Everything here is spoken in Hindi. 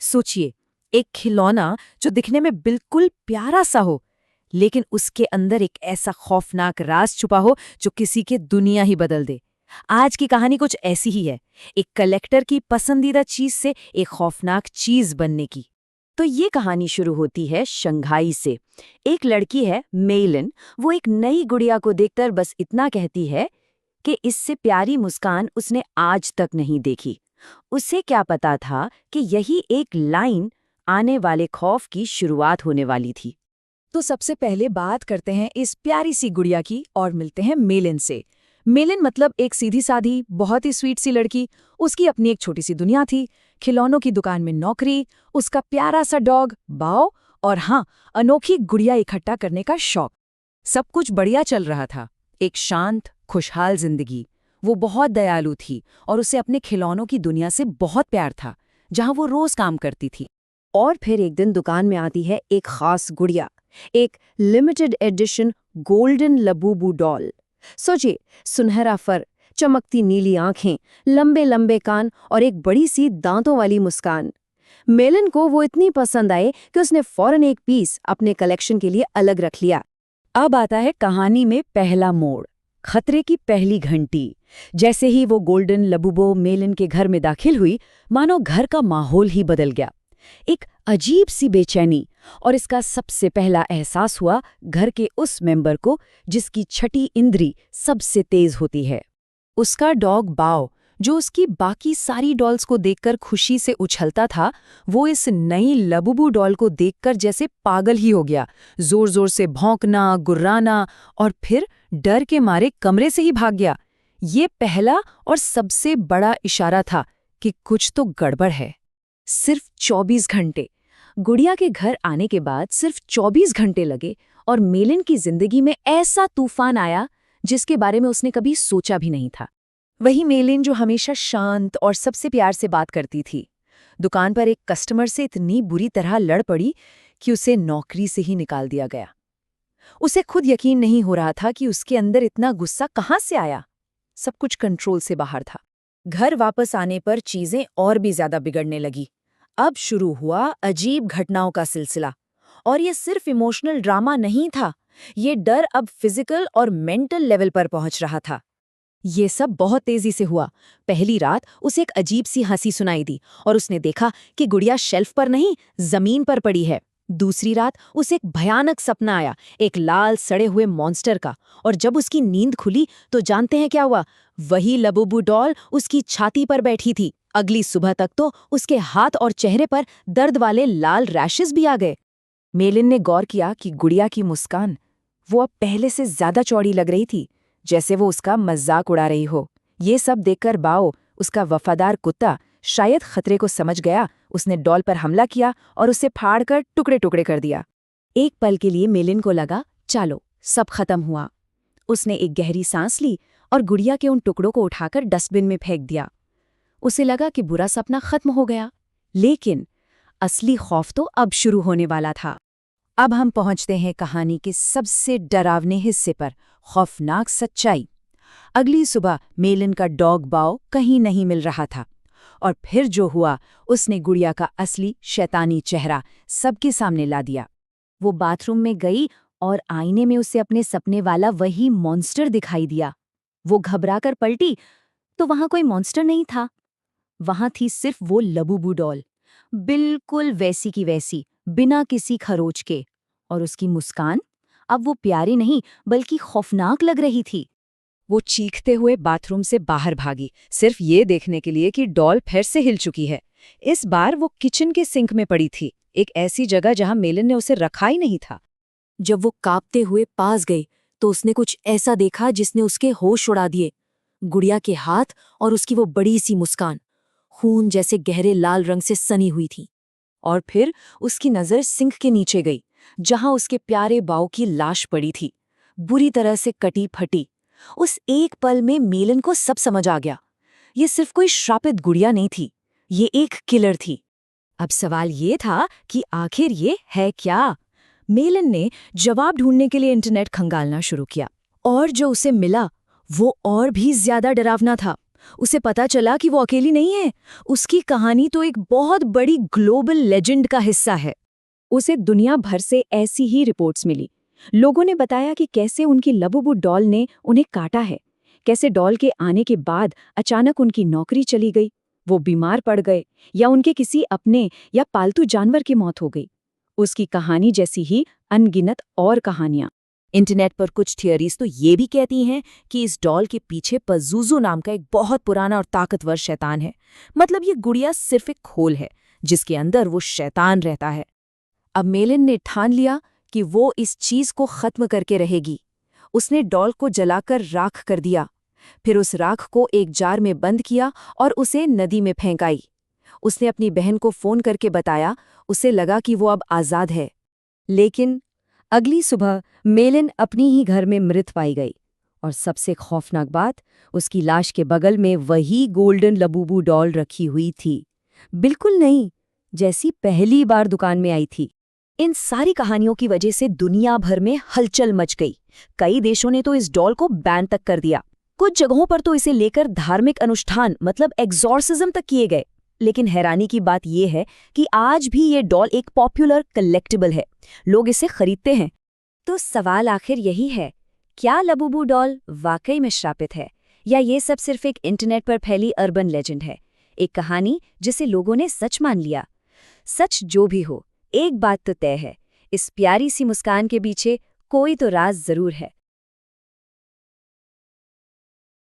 सोचिए, एक खिलौना जो दिखने में बिल्कुल प्यारा सा हो, लेकिन उसके अंदर एक ऐसा खौफनाक राज छुपा हो जो किसी की दुनिया ही बदल दे। आज की कहानी कुछ ऐसी ही है, एक कलेक्टर की पसंदीदा चीज से एक खौफनाक चीज बनने की। तो ये कहानी शुरू होती है शंघाई से। एक लड़की है मेलिन, वो एक नई गुड़िया को देखकर बस इतना कहती है कि इससे प्यारी मुस्कान उसने आज तक नहीं देखी। उसे क्या पता था कि यही एक लाइन आने वाले खौफ की शुरुआत होने वाली थी। तो सबसे पहले बात करते हैं इस प्यारी सी गुड़िया की और मिलते हैं मेलिन से। मेलिन मतलब एक सीधी साधी, बहुत ही स्वीट सी लड़की। उसकी अपनी एक छोटी सी दुनिया थी, खिलौनों की दुकान में नौकरी, उसका प्यारा सा डॉग बाओ और हाँ, अनोखी गुड़िया इकट्ठा करने का शौक। सब कुछ बढ़िया चल रहा था, एक शांत खुशहाल जिंदगी। वो बहुत दयालु थी और उसे अपने खिलौनों की दुनिया से बहुत प्यार था, जहां वो रोज काम करती थी। और फिर एक दिन दुकान में आती है एक खास गुड़िया, एक limited edition golden Labubu doll. सोचिए, सुनहरा फर, चमकती नीली आंखें, लंबे लंबे कान और एक बड़ी सी दांतों वाली मुस्कान। मेलिन को वो इतनी पसंद आई कि उसने फौरन एक पीस अपने कलेक्शन के लिए अलग रख लिया। अब आता है कहानी में पहला मोड़, खतरे की पहली घंटी। जैसे ही वो गोल्डन लबूबो मेलिन के घर में दाखिल हुई, मानो घर का माहौल ही बदल गया। एक अजीब सी बेचैनी, और इसका सबसे पहला एहसास हुआ घर के उस मेंबर को जिसकी छठी इंद्री सबसे तेज होती है। उसका डॉग बाओ, जो उसकी बाकी सारी डॉल्स को देखकर खुशी से उछलता था, वो इस नई लबूबू डॉल को देखकर जैसे पागल ही हो गया। जोर जोर से भौंकना, गुर्राना और फिर डर के मारे कमरे से ही भाग गया। ये पहला और सबसे बड़ा इशारा था कि कुछ तो गड़बड़ है। सिर्फ 24 घंटे, गुड़िया के घर आने के बाद सिर्फ 24 घंटे लगे और मेलिन की जिंदगी में ऐसा तूफान आया जिसके बारे में उसने कभी सोचा भी नहीं था। वही मेलिन जो हमेशा शांत और सबसे प्यार से बात करती थी, दुकान पर एक कस्टमर से इतनी बुरी तरह लड़ पड़ी कि उसे नौकरी से ही निकाल दिया गया। उसे खुद यकीन नहीं हो रहा था कि उसके अंदर इतना गुस्सा कहाँ से आया। सब कुछ कंट्रोल से बाहर था। घर वापस आने पर चीजें और भी ज्यादा बिगड़ने लगी। अब शुरू हुआ अजीब घटनाओं का सिलसिला। और ये सिर्फ इमोशनल ड्रामा नहीं था, ये डर अब फिजिकल और मेंटल लेवल पर पहुंच रहा था। ये सब बहुत तेजी से हुआ। पहली रात उसे एक अजीब सी हंसी सुनाई दी और उसने देखा कि गुड़िया शेल्फ पर नहीं, जमीन पर पड़ी है। दूसरी रात उसे एक भयानक सपना आया, एक लाल सड़े हुए मॉन्स्टर का। और जब उसकी नींद खुली तो जानते हैं क्या हुआ? वही लबूबू डॉल उसकी छाती पर बैठी थी। अगली सुबह तक तो उसके हाथ और चेहरे पर दर्द वाले लाल रैशेस भी आ गए। मेलिन ने गौर किया कि गुड़िया की मुस्कान, वो अब पहले से ज्यादा चौड़ी लग रही थी, जैसे वो उसका मजाक उड़ा रही हो। ये सब देखकर बाओ, उसका वफादार कुत्ता, शायद खतरे को समझ गया। उसने डॉल पर हमला किया और उसे फाड़कर टुकड़े टुकड़े कर दिया। एक पल के लिए मेलिन को लगा, चलो सब खत्म हुआ। उसने एक गहरी सांस ली और गुड़िया के उन टुकड़ों को उठाकर डस्टबिन में फेंक दिया। उसे लगा कि बुरा सपना खत्म हो गया, लेकिन असली खौफ तो अब शुरू होने वाला था। अब हम पहुंचते हैं कहानी के सबसे डरावने हिस्से पर, खौफनाक सच्चाई। अगली सुबह मेलिन का डॉग बाओ कहीं नहीं मिल रहा था। और फिर जो हुआ, उसने गुड़िया का असली शैतानी चेहरा सबके सामने ला दिया। वो बाथरूम में गई और आईने में उसे अपने सपने वाला वही मॉन्स्टर दिखाई दिया। वो घबराकर पलटी तो वहां कोई मॉन्स्टर नहीं था, वहां थी सिर्फ वो लबूबू डॉल, बिल्कुल वैसी की वैसी, बिना किसी खरोच के। और उसकी मुस्कान अब वो प्यारी नहीं बल्कि खौफनाक लग रही थी। वो चीखते हुए बाथरूम से बाहर भागी, सिर्फ ये देखने के लिए कि डॉल फिर से हिल चुकी है। इस बार वो किचन के सिंक में पड़ी थी, एक ऐसी जगह जहां मेलिन ने उसे रखा ही नहीं था। जब वो कांपते हुए पास गई तो उसने कुछ ऐसा देखा जिसने उसके होश उड़ा दिए। गुड़िया के हाथ और उसकी वो बड़ी सी मुस्कान खून जैसे गहरे लाल रंग से सनी हुई थी। और फिर उसकी नजर सिंक के नीचे गई, जहां उसके प्यारे बाओ की लाश पड़ी थी, बुरी तरह से कटी फटी। उस एक पल में मेलिन को सब समझ आ गया। ये सिर्फ कोई श्रापित गुड़िया नहीं थी, ये एक किलर थी। अब सवाल ये था कि आखिर ये है क्या? मेलिन ने जवाब ढूंढने के लिए इंटरनेट खंगालना शुरू किया, और जो उसे मिला वो और भी ज्यादा डरावना था। उसे पता चला कि वो अकेली नहीं है। उसकी कहानी तो एक बहुत बड़ी ग्लोबल लेजेंड का हिस्सा है। उसे दुनिया भर से ऐसी ही रिपोर्ट्स मिली। लोगों ने बताया कि कैसे उनकी लबूबू डॉल ने उन्हें काटा है, कैसे डॉल के आने के बाद अचानक उनकी नौकरी चली गई, वो बीमार पड़ गए या उनके किसी अपने या पालतू जानवर की मौत हो गई। उसकी कहानी जैसी ही अनगिनत और कहानियां। इंटरनेट पर कुछ थियरीज तो ये भी कहती हैं कि इस डॉल के पीछे पज़ुज़ू नाम का एक बहुत पुराना और ताकतवर शैतान है। मतलब ये गुड़िया सिर्फ एक खोल है जिसके अंदर वो शैतान रहता है। अब मेलिन ने ठान लिया कि वो इस चीज को खत्म करके रहेगी। उसने डॉल को जलाकर राख कर दिया, फिर उस राख को एक जार में बंद किया और उसे नदी में फेंक आई। उसने अपनी बहन को फोन करके बताया। उसे लगा कि वो अब आज़ाद है। लेकिन अगली सुबह मेलिन अपनी ही घर में मृत पाई गई, और सबसे खौफनाक बात, उसकी लाश के बगल में वही गोल्डन लबूबू डॉल रखी हुई थी, बिल्कुल नहीं जैसी पहली बार दुकान में आई थी। इन सारी कहानियों की वजह से दुनिया भर में हलचल मच गई। कई देशों ने तो इस डॉल को बैन तक कर दिया। कुछ जगहों पर तो इसे लेकर धार्मिक अनुष्ठान मतलब एग्जॉर्सिज्म तक किए गए। लेकिन हैरानी की बात यह है कि आज भी ये डॉल एक पॉपुलर कलेक्टिबल है। लोग इसे खरीदते हैं। तो सवाल आखिर यही है, क्या लबूबू डॉल वाकई में श्रापित है, या ये सब सिर्फ एक इंटरनेट पर फैली अर्बन लेजेंड है, एक कहानी जिसे लोगों ने सच मान लिया? सच जो भी हो, एक बात तो तय है, इस प्यारी सी मुस्कान के पीछे कोई तो राज जरूर है।